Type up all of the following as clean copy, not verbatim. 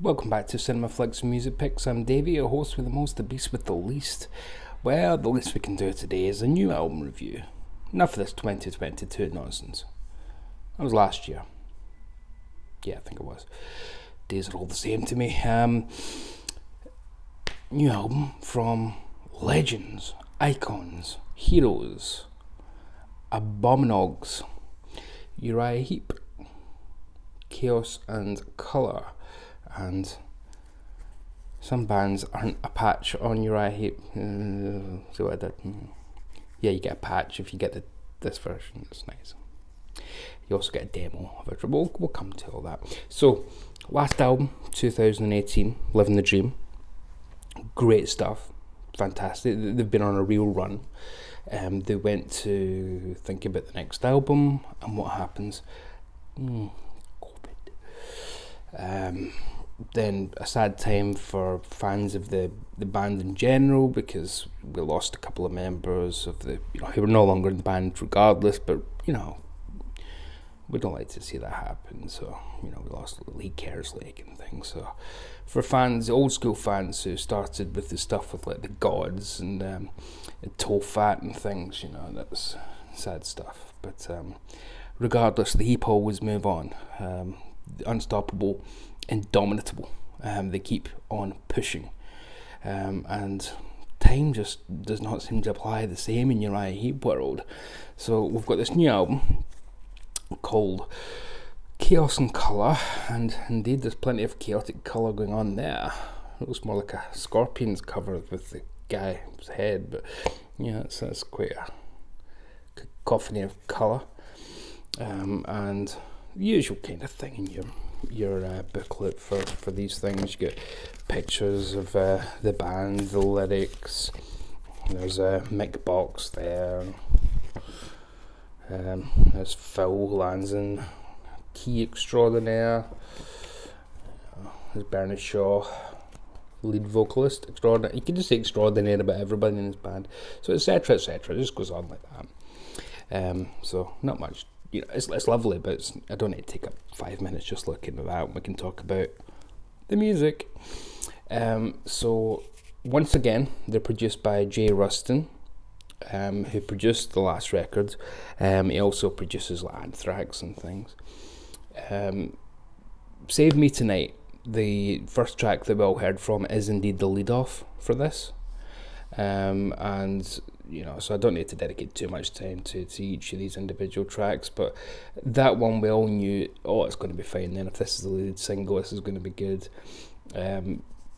Welcome back to Cinema Flicks and Music Picks. I'm Davey, your host with the most, the beast with the least. Well, the least we can do today is a new album review. Enough of this 2022 nonsense. That was last year. Yeah, I think it was. Days are all the same to me. New album from legends, icons, heroes, abominags, Uriah Heep, Chaos and Colour. And some bands aren't a patch on Uriah Heep. So what I did. Yeah, you get a patch if you get this version. It's nice. You also get a demo of it. We'll come to all that. So, last album, 2018, Living the Dream. Great stuff. Fantastic. They've been on a real run. They went to think about the next album and what happens. COVID. Then a sad time for fans of the band in general, because we lost a couple of members of who were no longer in the band regardless, but we don't like to see that happen. So we lost Lee Kerslake and things. So for fans, old school fans who started with the stuff with like the Gods and Tofat and things, that's sad stuff. But regardless, the Heep always move on. Unstoppable, indomitable. They keep on pushing, and time just does not seem to apply the same in Uriah Heep world. So we've got this new album called Chaos and Colour, and indeed there's plenty of chaotic colour going on there. It looks more like a Scorpions cover with the guy's head, but yeah, it's quite a cacophony of colour, and the usual kind of thing in your booklet for these things. You get pictures of the band, the lyrics. There's a mic box there. There's Phil Lanzon, key extraordinaire. There's Bernie Shaw, lead vocalist extraordinaire. You can just say extraordinaire about everybody in his band. So etc. etc. It just goes on like that. So not much. It's lovely, but I don't need to take up 5 minutes just looking at that. We can talk about the music. So once again, they're produced by Jay Rustin, who produced the last record. He also produces like Anthrax and things. Save Me Tonight, the first track that we all heard from, is indeed the lead off for this. And so I don't need to dedicate too much time to each of these individual tracks, but that one we all knew, it's going to be fine then. If this is the lead single, this is going to be good.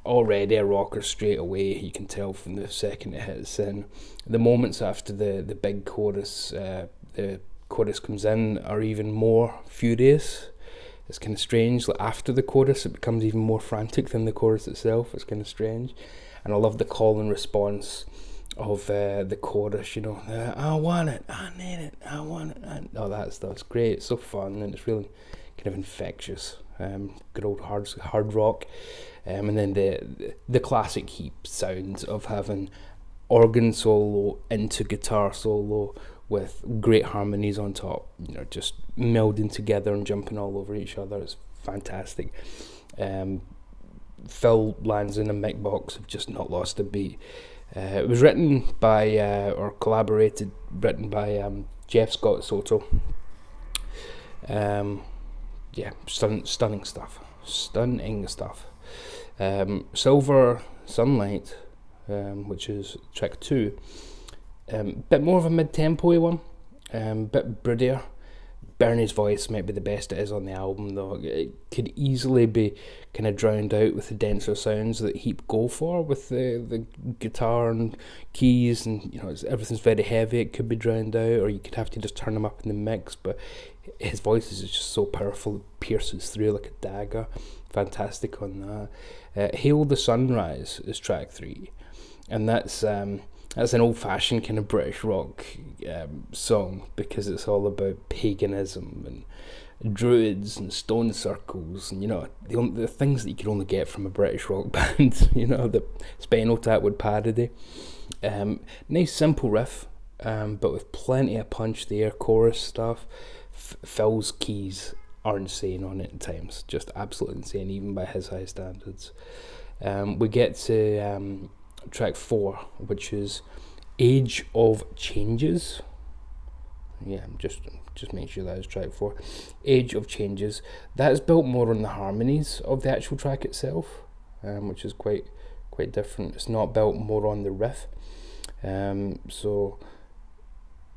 Already a rocker straight away, you can tell from the second it hits in. The moments after the big chorus, the chorus comes in, are even more furious. It's kind of strange. Like after the chorus, it becomes even more frantic than the chorus itself. It's kind of strange. And I love the call and response of the chorus, I want it, I need it, I want it, all that stuff. It's great, it's so fun, and it's really kind of infectious. Good old hard rock. And then the classic Heep sounds of having organ solo into guitar solo with great harmonies on top, just melding together and jumping all over each other. It's fantastic. Phil Lanzon and Mick Box have just not lost a beat. It was written by, or written by Jeff Scott Soto. Stunning stuff. Silver Sunlight, which is track 2, bit more of a mid-tempo-y one, bit broodier. Bernie's voice might be the best it is on the album, though. It could easily be kind of drowned out with the denser sounds that Heep go for with the guitar and keys, and everything's very heavy. It could be drowned out, or you could have to just turn him up in the mix. But his voice is just so powerful; it pierces through like a dagger. Fantastic on that. Hail the Sunrise is track 3, and that's an old-fashioned kind of British rock song, because it's all about paganism and druids and stone circles, and the things that you could only get from a British rock band. The Spinal Tap would parody. Nice simple riff, but with plenty of punch there. Chorus stuff. Phil's keys are insane on it at times, just absolutely insane, even by his high standards. We get to track 4, which is Age of Changes. Yeah, just make sure that is track 4. Age of Changes. That is built more on the harmonies of the actual track itself, which is quite different. It's not built more on the riff. So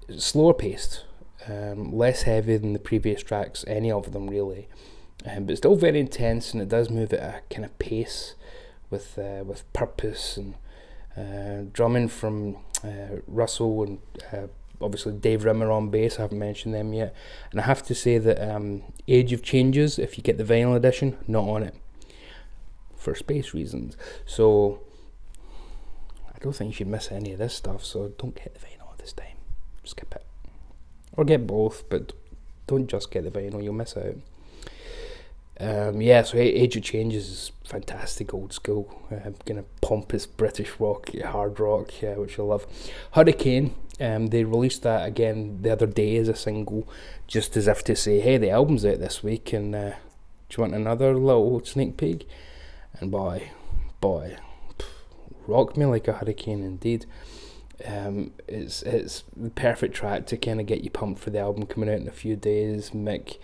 it's slower paced, less heavy than the previous tracks, any of them really, but still very intense, and it does move at a kind of pace with purpose, and drumming from Russell and obviously Dave Rimmer on bass. I haven't mentioned them yet, and I have to say that Age of Changes, if you get the vinyl edition, not on it for space reasons, so I don't think you should miss any of this stuff. So don't get the vinyl this time, skip it, or get both, but don't just get the vinyl, you'll miss out. So Age of Changes is fantastic, old school, kind of pompous British rock, hard rock, which I love. Hurricane, they released that again the other day as a single, just as if to say, hey, the album's out this week, and do you want another little sneak peek? And boy, rock me like a hurricane indeed. It's the perfect track to kind of get you pumped for the album coming out in a few days. Mick,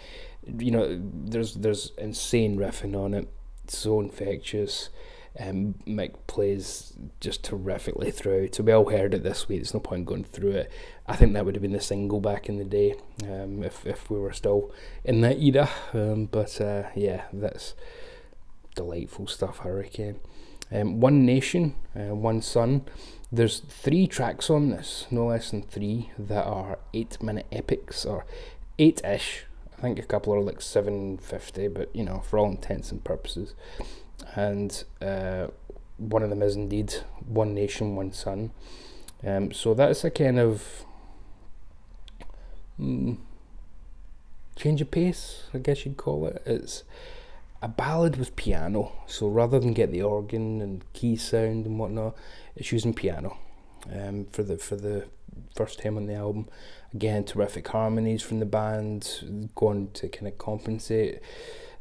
there's insane riffing on it, so infectious. Mick plays just terrifically through. So we all heard it this week, there's no point going through it. I think that would have been the single back in the day, if we were still in that era. That's delightful stuff, Hurricane. One Nation, One Sun. There's 3 tracks on this, no less than 3, that are 8-minute epics, or 8-ish. I think a couple are like 7:50, but for all intents and purposes. And one of them is indeed One Nation, One Sun. So that's a kind of change of pace, I guess you'd call it. It's a ballad with piano, so rather than get the organ and key sound and whatnot, it's using piano for the first time on the album. Again, terrific harmonies from the band, going to kind of compensate.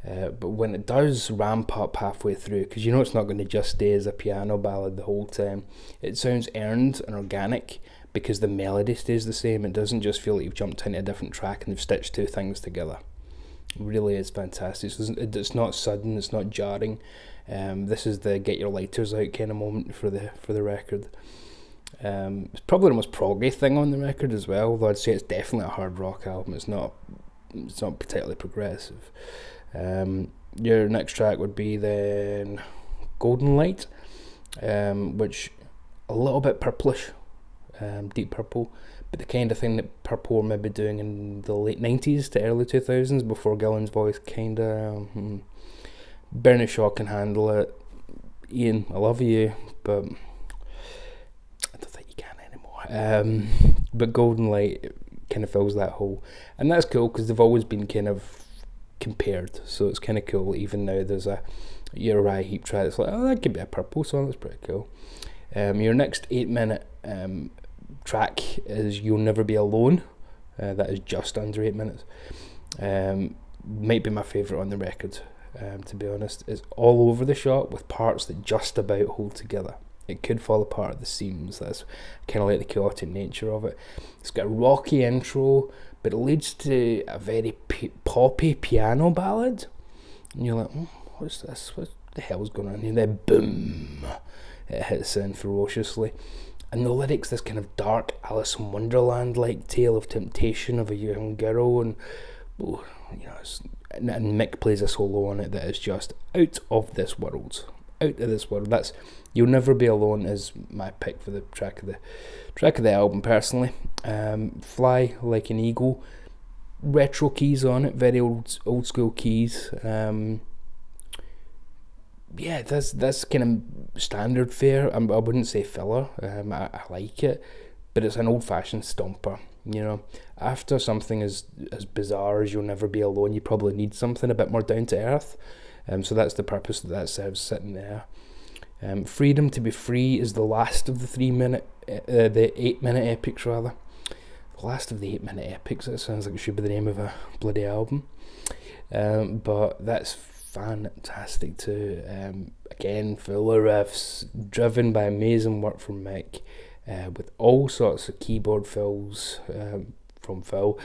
But when it does ramp up halfway through, because it's not going to just stay as a piano ballad the whole time, it sounds earned and organic because the melody stays the same. It doesn't just feel like you've jumped into a different track and they've stitched 2 things together. It really is fantastic. It's not sudden, it's not jarring. This is the get your lighters out kind of moment for the record. It's probably the most proggy thing on the record as well, though I'd say it's definitely a hard rock album. It's not particularly progressive. Your next track would be then Golden Light, which a little bit purplish, deep purple, but the kind of thing that Purple were maybe doing in the late 90s to early 2000s before Gillan's voice kind of Bernie Shaw can handle it. Ian, I love you, but I don't think you can anymore. But Golden Light kind of fills that hole, and that's cool because they've always been kind of compared, so it's kind of cool. Even now there's a Uriah Heep track that's like, oh, that could be a Purple song, that's pretty cool. Your next 8-minute track is You'll Never Be Alone. That is just under 8 minutes. Might be my favourite on the record, to be honest. It's all over the shop with parts that just about hold together. It could fall apart at the seams. That's kind of like the chaotic nature of it. It's got a rocky intro, but it leads to a very poppy piano ballad. And you're like, what's this? What the hell's going on here? Then boom, it hits in ferociously. And the lyrics, this kind of dark Alice in Wonderland-like tale of temptation of a young girl, and and Mick plays a solo on it that is just out of this world. Out of this world. That's You'll Never Be Alone is my pick for the track of the album personally. Fly Like an Eagle, retro keys on it, very old school keys. That's kind of standard fare. I wouldn't say filler. I like it, but it's an old-fashioned stomper. After something as bizarre as You'll Never Be Alone, you probably need something a bit more down to earth. So that's the purpose that serves sitting there. Freedom to Be Free is the last of the 8-minute epics rather. The last of the 8-minute epics. That sounds like it should be the name of a bloody album. But that's fantastic too. Again, full of riffs, driven by amazing work from Mick, with all sorts of keyboard fills from Phil.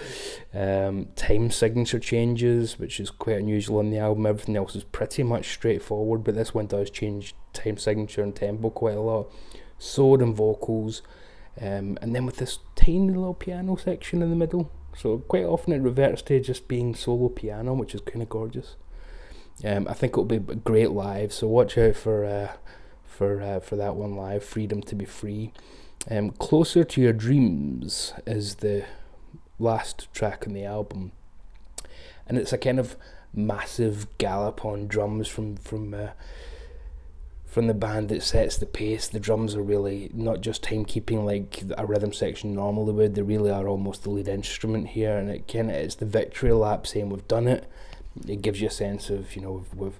Time signature changes, which is quite unusual on the album. Everything else is pretty much straightforward, but this one does change time signature and tempo quite a lot. Sword and vocals, and then with this tiny little piano section in the middle. So quite often it reverts to just being solo piano, which is kind of gorgeous. I think it'll be great live, so watch out for that one live. Freedom to be Free. Closer to Your Dreams is the last track on the album, and it's a kind of massive gallop on drums from the band that sets the pace. The drums are really not just timekeeping like a rhythm section normally would. They really are almost the lead instrument here, and it's the victory lap saying we've done it. It gives you a sense of, you know, we've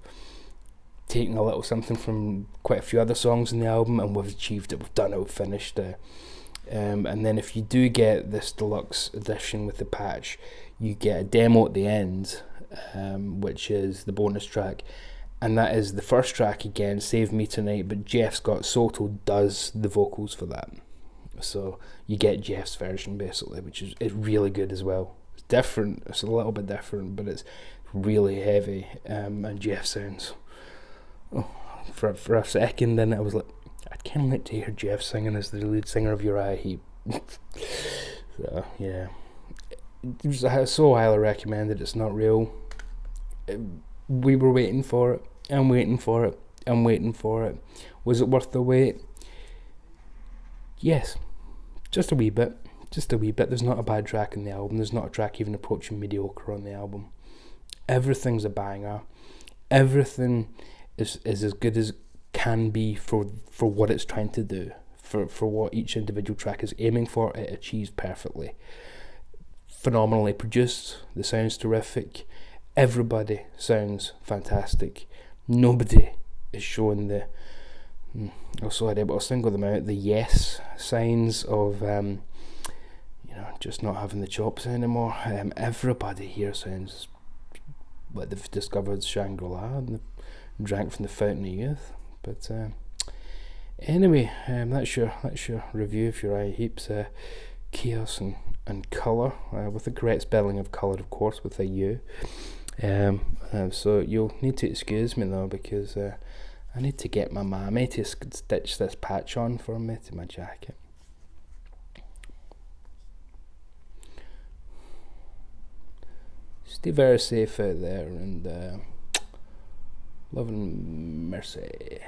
taken a little something from quite a few other songs in the album, and we've achieved it. We've done it. We've finished it. And then if you do get this deluxe edition with the patch, you get a demo at the end, which is the bonus track, and that is the first track again, Save Me Tonight, but Jeff Scott Soto does the vocals for that. So you get Jeff's version basically, which is really good as well. It's different, it's a little bit different, but it's really heavy, and Jeff sounds, for a second then I was like, I'd kind of like to hear Jeff singing as the lead singer of Uriah Heep. So yeah, it was so highly recommended. It's not real. We were waiting for it, and waiting for it, and waiting for it. Was it worth the wait? Yes, just a wee bit. Just a wee bit. There's not a bad track in the album. There's not a track even approaching mediocre on the album. Everything's a banger. Everything is as good as can be for what it's trying to do, for what each individual track is aiming for. It achieves perfectly. Phenomenally produced. The sound's terrific. Everybody sounds fantastic. Nobody is showing the I'll single them out, the yes signs of just not having the chops anymore. Everybody here sounds like they've discovered Shangri-La and drank from the fountain of youth. But anyway, that's your review of Uriah Heep's Chaos and Colour, with the correct spelling of colour, of course, with a U. So you'll need to excuse me though, because I need to get my mammy to stitch this patch on for me to my jacket. Stay very safe out there, and love and mercy.